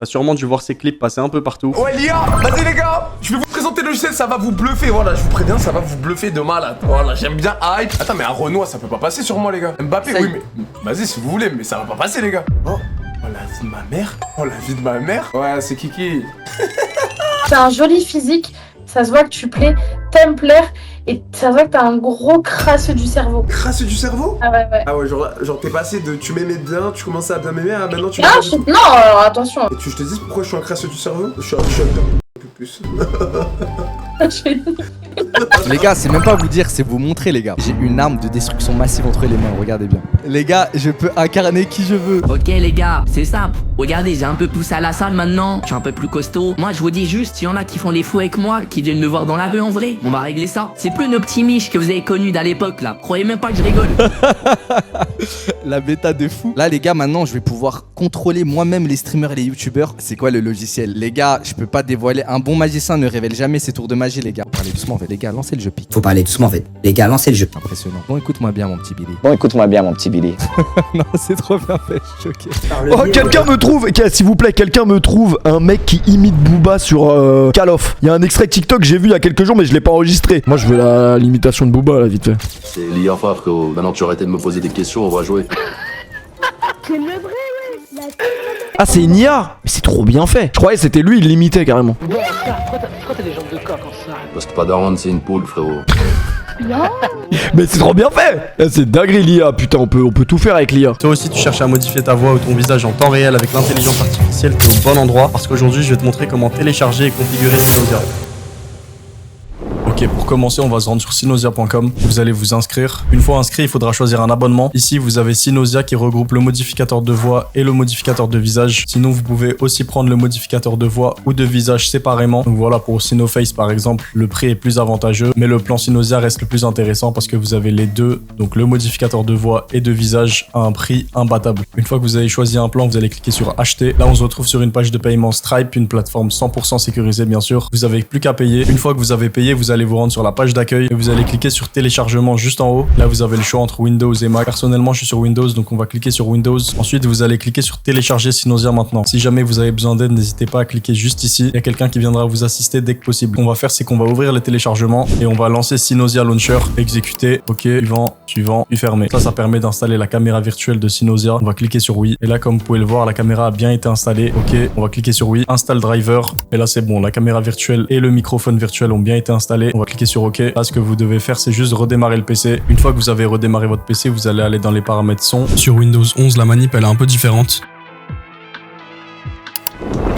T'as sûrement dû voir ses clips passer un peu partout. Ouais l'IA, vas-y les gars, je vais vous présenter le logiciel, ça va vous bluffer, voilà, je vous préviens, ça va vous bluffer de malade. Voilà, j'aime bien hype. Attends, mais un Renoir, ça peut pas passer sur moi les gars. Mbappé, oui, mais vas-y si vous voulez, mais ça va pas passer les gars. Oh, la vie de ma mère. Oh, la vie de ma mère. Ouais, c'est Kiki. T'as un joli physique, ça se voit que tu plais, t'aimes plaire, et ça se voit que t'as un gros crasseux du cerveau. Crasseux du cerveau? Ah ouais. Ah ouais, genre t'es passé de tu m'aimais bien, tu commençais à bien m'aimer, à maintenant tu Non, alors attention. Et je te dis pourquoi je suis un crasseux du cerveau? Je suis un peu plus. Les gars, c'est même pas vous dire, c'est vous montrer les gars. J'ai une arme de destruction massive entre les mains, regardez bien. Les gars, je peux incarner qui je veux. Ok les gars, c'est simple. Regardez, j'ai un peu poussé à la salle maintenant. Je suis un peu plus costaud. Moi, je vous dis juste, s'il y en a qui font les fous avec moi, qui viennent me voir dans la rue en vrai, on va régler ça. C'est plus nos petits miches que vous avez connus d'à l'époque là. Croyez même pas que je rigole. La bêta de fou. Là les gars, maintenant je vais pouvoir contrôler moi-même les streamers et les youtubeurs. C'est quoi le logiciel? Les gars, je peux pas dévoiler. Un bon magicien ne révèle jamais ses tours de magie les gars. Parlez doucement en fait, les gars, lancez le jeu pique. Faut parler doucement en fait. Les gars, lancez le jeu. Impressionnant. Bon, écoute-moi bien mon petit Billy. Non, C'est trop bien fait, je suis choqué. Oh, quelqu'un me trouve, s'il vous plaît, quelqu'un me trouve un mec qui imite Booba sur Call of. Il y a un extrait TikTok que j'ai vu il y a quelques jours, mais je l'ai pas enregistré. Moi, je veux l'imitation de Booba, là, vite fait. C'est l'IA frérot. Maintenant tu arrêtes de me poser des questions, on va jouer. Ah, c'est une IA? Mais c'est trop bien fait. Je croyais que c'était lui, il l'imitait carrément. Parce que pas d'Aron, c'est une poule frérot. Mais c'est trop bien fait. C'est dinguerie l'IA, putain, on peut tout faire avec l'IA. Toi aussi tu cherches à modifier ta voix ou ton visage en temps réel avec l'intelligence artificielle, t'es au bon endroit parce qu'aujourd'hui je vais te montrer comment télécharger et configurer Synosia. Ok, pour commencer, on va se rendre sur synosia.com. Vous allez vous inscrire. Une fois inscrit, il faudra choisir un abonnement. Ici, vous avez Synosia qui regroupe le modificateur de voix et le modificateur de visage. Sinon, vous pouvez aussi prendre le modificateur de voix ou de visage séparément. Donc voilà, pour Synoface par exemple, le prix est plus avantageux, mais le plan Synosia reste le plus intéressant parce que vous avez les deux, donc le modificateur de voix et de visage à un prix imbattable. Une fois que vous avez choisi un plan, vous allez cliquer sur acheter. Là, on se retrouve sur une page de paiement Stripe, une plateforme 100% sécurisée bien sûr. Vous avez plus qu'à payer. Une fois que vous avez payé, vous allez vous rendre sur la page d'accueil et vous allez cliquer sur téléchargement juste en haut. Là, vous avez le choix entre Windows et Mac. Personnellement, je suis sur Windows, donc on va cliquer sur Windows. Ensuite, vous allez cliquer sur télécharger Synosia maintenant. Si jamais vous avez besoin d'aide, n'hésitez pas à cliquer juste ici. Il y a quelqu'un qui viendra vous assister dès que possible. Ce qu'on va faire, c'est qu'on va ouvrir le téléchargement et on va lancer Synosia Launcher. Exécuter. Ok, suivant, puis fermer. Ça permet d'installer la caméra virtuelle de Synosia. On va cliquer sur oui. Et là, comme vous pouvez le voir, la caméra a bien été installée. Ok, on va cliquer sur oui. Install driver. Et là, c'est bon. La caméra virtuelle et le microphone virtuel ont bien été installés. On va cliquer sur OK. Là, ce que vous devez faire, c'est juste redémarrer le PC. Une fois que vous avez redémarré votre PC, vous allez aller dans les paramètres son. Sur Windows 11, la manip, elle est un peu différente.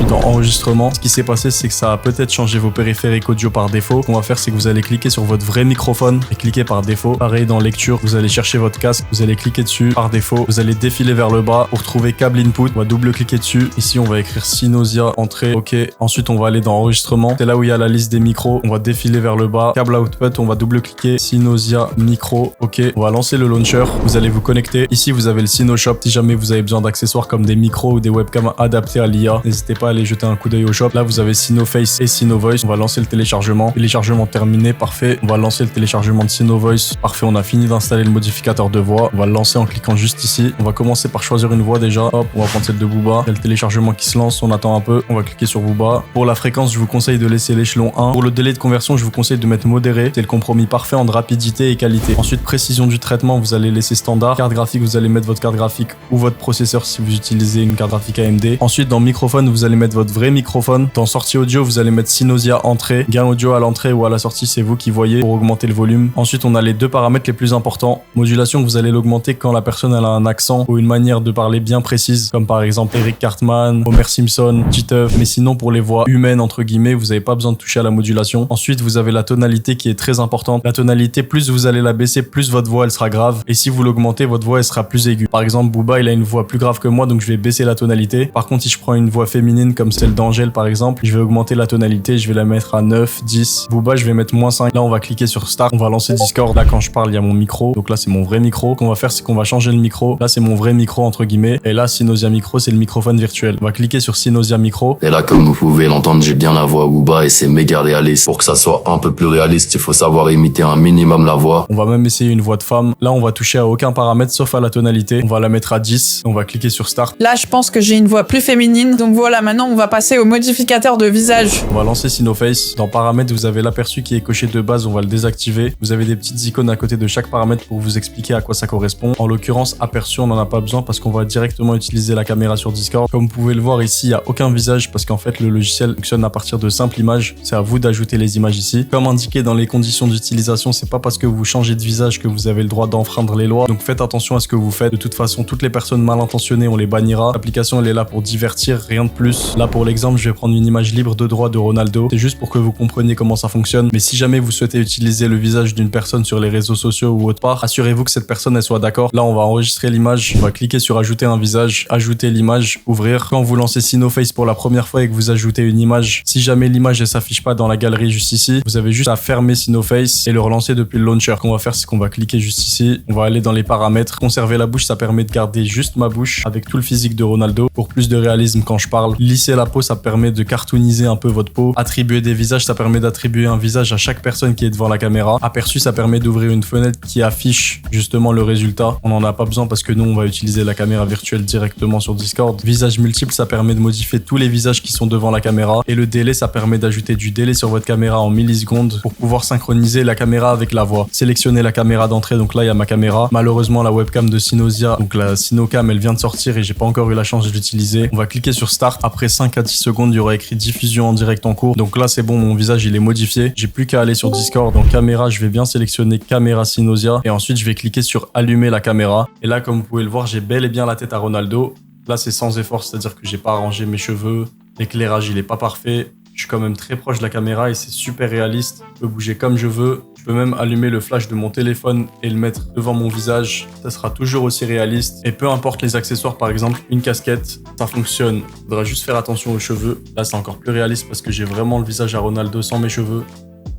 Dans enregistrement, ce qui s'est passé, c'est que ça a peut-être changé vos périphériques audio par défaut. Ce qu'on va faire, c'est que vous allez cliquer sur votre vrai microphone et cliquer par défaut. Pareil dans lecture, vous allez chercher votre casque, vous allez cliquer dessus par défaut. Vous allez défiler vers le bas pour trouver câble input. On va double-cliquer dessus. Ici, on va écrire Synosia, entrée, OK. Ensuite, on va aller dans enregistrement. C'est là où il y a la liste des micros. On va défiler vers le bas. Câble output, on va double-cliquer. Synosia, micro, OK. On va lancer le launcher. Vous allez vous connecter. Ici, vous avez le Synoshop. Si jamais vous avez besoin d'accessoires comme des micros ou des webcams adaptés à l'IA, n'hésitez pas à aller jeter un coup d'œil au shop. Là, vous avez Synoface et Synovoice. On va lancer le téléchargement. Téléchargement terminé, parfait. On va lancer le téléchargement de Synovoice. Parfait, on a fini d'installer le modificateur de voix. On va le lancer en cliquant juste ici. On va commencer par choisir une voix déjà. Hop, on va prendre celle de Booba. Il y a le téléchargement qui se lance. On attend un peu. On va cliquer sur Booba. Pour la fréquence, je vous conseille de laisser l'échelon 1. Pour le délai de conversion, je vous conseille de mettre modéré. C'est le compromis parfait entre rapidité et qualité. Ensuite, précision du traitement, vous allez laisser standard. Carte graphique, vous allez mettre votre carte graphique ou votre processeur si vous utilisez une carte graphique AMD. Ensuite, dans microphone, vous allez mettre votre vrai microphone. Dans sortie audio, vous allez mettre Synosia entrée. Gain audio à l'entrée ou à la sortie, c'est vous qui voyez pour augmenter le volume. Ensuite, on a les deux paramètres les plus importants. Modulation, vous allez l'augmenter quand la personne elle a un accent ou une manière de parler bien précise, comme par exemple Eric Cartman, Homer Simpson, Titeuf. Mais sinon, pour les voix humaines, entre guillemets, vous n'avez pas besoin de toucher à la modulation. Ensuite, vous avez la tonalité qui est très importante. La tonalité, plus vous allez la baisser, plus votre voix elle sera grave. Et si vous l'augmentez, votre voix elle sera plus aiguë. Par exemple, Booba, il a une voix plus grave que moi, donc je vais baisser la tonalité. Par contre, si je prends une voix féminine comme celle d'Angèle, par exemple, je vais augmenter la tonalité, je vais la mettre à 9, 10. Booba, je vais mettre -5. Là, on va cliquer sur Start. On va lancer Discord. Là, quand je parle, il y a mon micro. Donc là, c'est mon vrai micro. Ce qu'on va faire, c'est qu'on va changer le micro. Là, c'est mon vrai micro, entre guillemets. Et là, Synosia Micro, c'est le microphone virtuel. On va cliquer sur Synosia Micro. Et là, comme vous pouvez l'entendre, j'ai bien la voix Booba et c'est méga réaliste. Pour que ça soit un peu plus réaliste, il faut savoir imiter un minimum la voix. On va même essayer une voix de femme. Là, on va toucher à aucun paramètre sauf à la tonalité. On va la mettre à 10. On va cliquer sur Start. Là, je pense que j'ai une voix plus féminine. Donc voilà, maintenant, on va passer au modificateur de visage. On va lancer Sinoface. Dans paramètres, vous avez l'aperçu qui est coché de base, on va le désactiver. Vous avez des petites icônes à côté de chaque paramètre pour vous expliquer à quoi ça correspond. En l'occurrence, aperçu, on n'en a pas besoin parce qu'on va directement utiliser la caméra sur Discord. Comme vous pouvez le voir ici, il n'y a aucun visage parce qu'en fait, le logiciel fonctionne à partir de simples images. C'est à vous d'ajouter les images ici. Comme indiqué dans les conditions d'utilisation, c'est pas parce que vous changez de visage que vous avez le droit d'enfreindre les lois. Donc faites attention à ce que vous faites. De toute façon, toutes les personnes mal intentionnées, on les bannira. L'application, elle est là pour divertir, rien de plus. Là, pour l'exemple, je vais prendre une image libre de droit de Ronaldo. C'est juste pour que vous compreniez comment ça fonctionne. Mais si jamais vous souhaitez utiliser le visage d'une personne sur les réseaux sociaux ou autre part, assurez-vous que cette personne, elle soit d'accord. Là, on va enregistrer l'image. On va cliquer sur ajouter un visage, ajouter l'image, ouvrir. Quand vous lancez Sinoface pour la première fois et que vous ajoutez une image, si jamais l'image, elle s'affiche pas dans la galerie juste ici, vous avez juste à fermer Sinoface et le relancer depuis le launcher. Ce qu'on va faire, c'est qu'on va cliquer juste ici. On va aller dans les paramètres. Conserver la bouche, ça permet de garder juste ma bouche avec tout le physique de Ronaldo pour plus de réalisme quand je parle. Lisser la peau, ça permet de cartooniser un peu votre peau. Attribuer des visages, ça permet d'attribuer un visage à chaque personne qui est devant la caméra. Aperçu, ça permet d'ouvrir une fenêtre qui affiche justement le résultat. On n'en a pas besoin parce que nous, on va utiliser la caméra virtuelle directement sur Discord. Visage multiple, ça permet de modifier tous les visages qui sont devant la caméra. Et le délai, ça permet d'ajouter du délai sur votre caméra en millisecondes pour pouvoir synchroniser la caméra avec la voix. Sélectionnez la caméra d'entrée, donc là, il y a ma caméra. Malheureusement, la webcam de Synosia, donc la Sinocam, elle vient de sortir et j'ai pas encore eu la chance de l'utiliser. On va cliquer sur Start. Après 5 à 10 secondes, il y aura écrit diffusion en direct en cours. Donc là, c'est bon, mon visage, il est modifié. J'ai plus qu'à aller sur Discord. Dans caméra, je vais bien sélectionner caméra Synosia et ensuite, je vais cliquer sur allumer la caméra. Et là, comme vous pouvez le voir, j'ai bel et bien la tête à Ronaldo. Là, c'est sans effort, c'est-à-dire que j'ai pas arrangé mes cheveux. L'éclairage, il est pas parfait. Je suis quand même très proche de la caméra et c'est super réaliste. Je peux bouger comme je veux. Je peux même allumer le flash de mon téléphone et le mettre devant mon visage. Ça sera toujours aussi réaliste. Et peu importe les accessoires, par exemple, une casquette, ça fonctionne. Il faudra juste faire attention aux cheveux. Là, c'est encore plus réaliste parce que j'ai vraiment le visage à Ronaldo sans mes cheveux.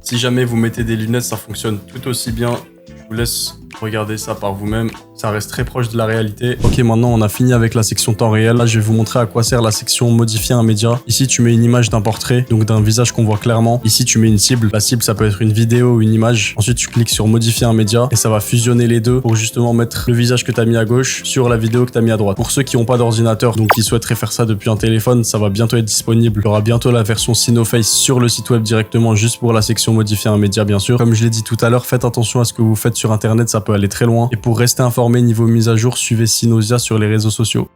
Si jamais vous mettez des lunettes, ça fonctionne tout aussi bien. Je vous laisse regarder ça par vous-même. Ça reste très proche de la réalité. Ok, maintenant on a fini avec la section temps réel. Là, je vais vous montrer à quoi sert la section modifier un média. Ici, tu mets une image d'un portrait, donc d'un visage qu'on voit clairement. Ici, tu mets une cible. La cible, ça peut être une vidéo ou une image. Ensuite, tu cliques sur modifier un média et ça va fusionner les deux pour justement mettre le visage que tu as mis à gauche sur la vidéo que tu as mis à droite. Pour ceux qui n'ont pas d'ordinateur, donc qui souhaiteraient faire ça depuis un téléphone, ça va bientôt être disponible. Il y aura bientôt la version Sinoface sur le site web directement, juste pour la section modifier un média, bien sûr. Comme je l'ai dit tout à l'heure, faites attention à ce que vous faites sur Internet, ça peut aller très loin. Et pour rester informé niveau mise à jour, suivez Synosia sur les réseaux sociaux.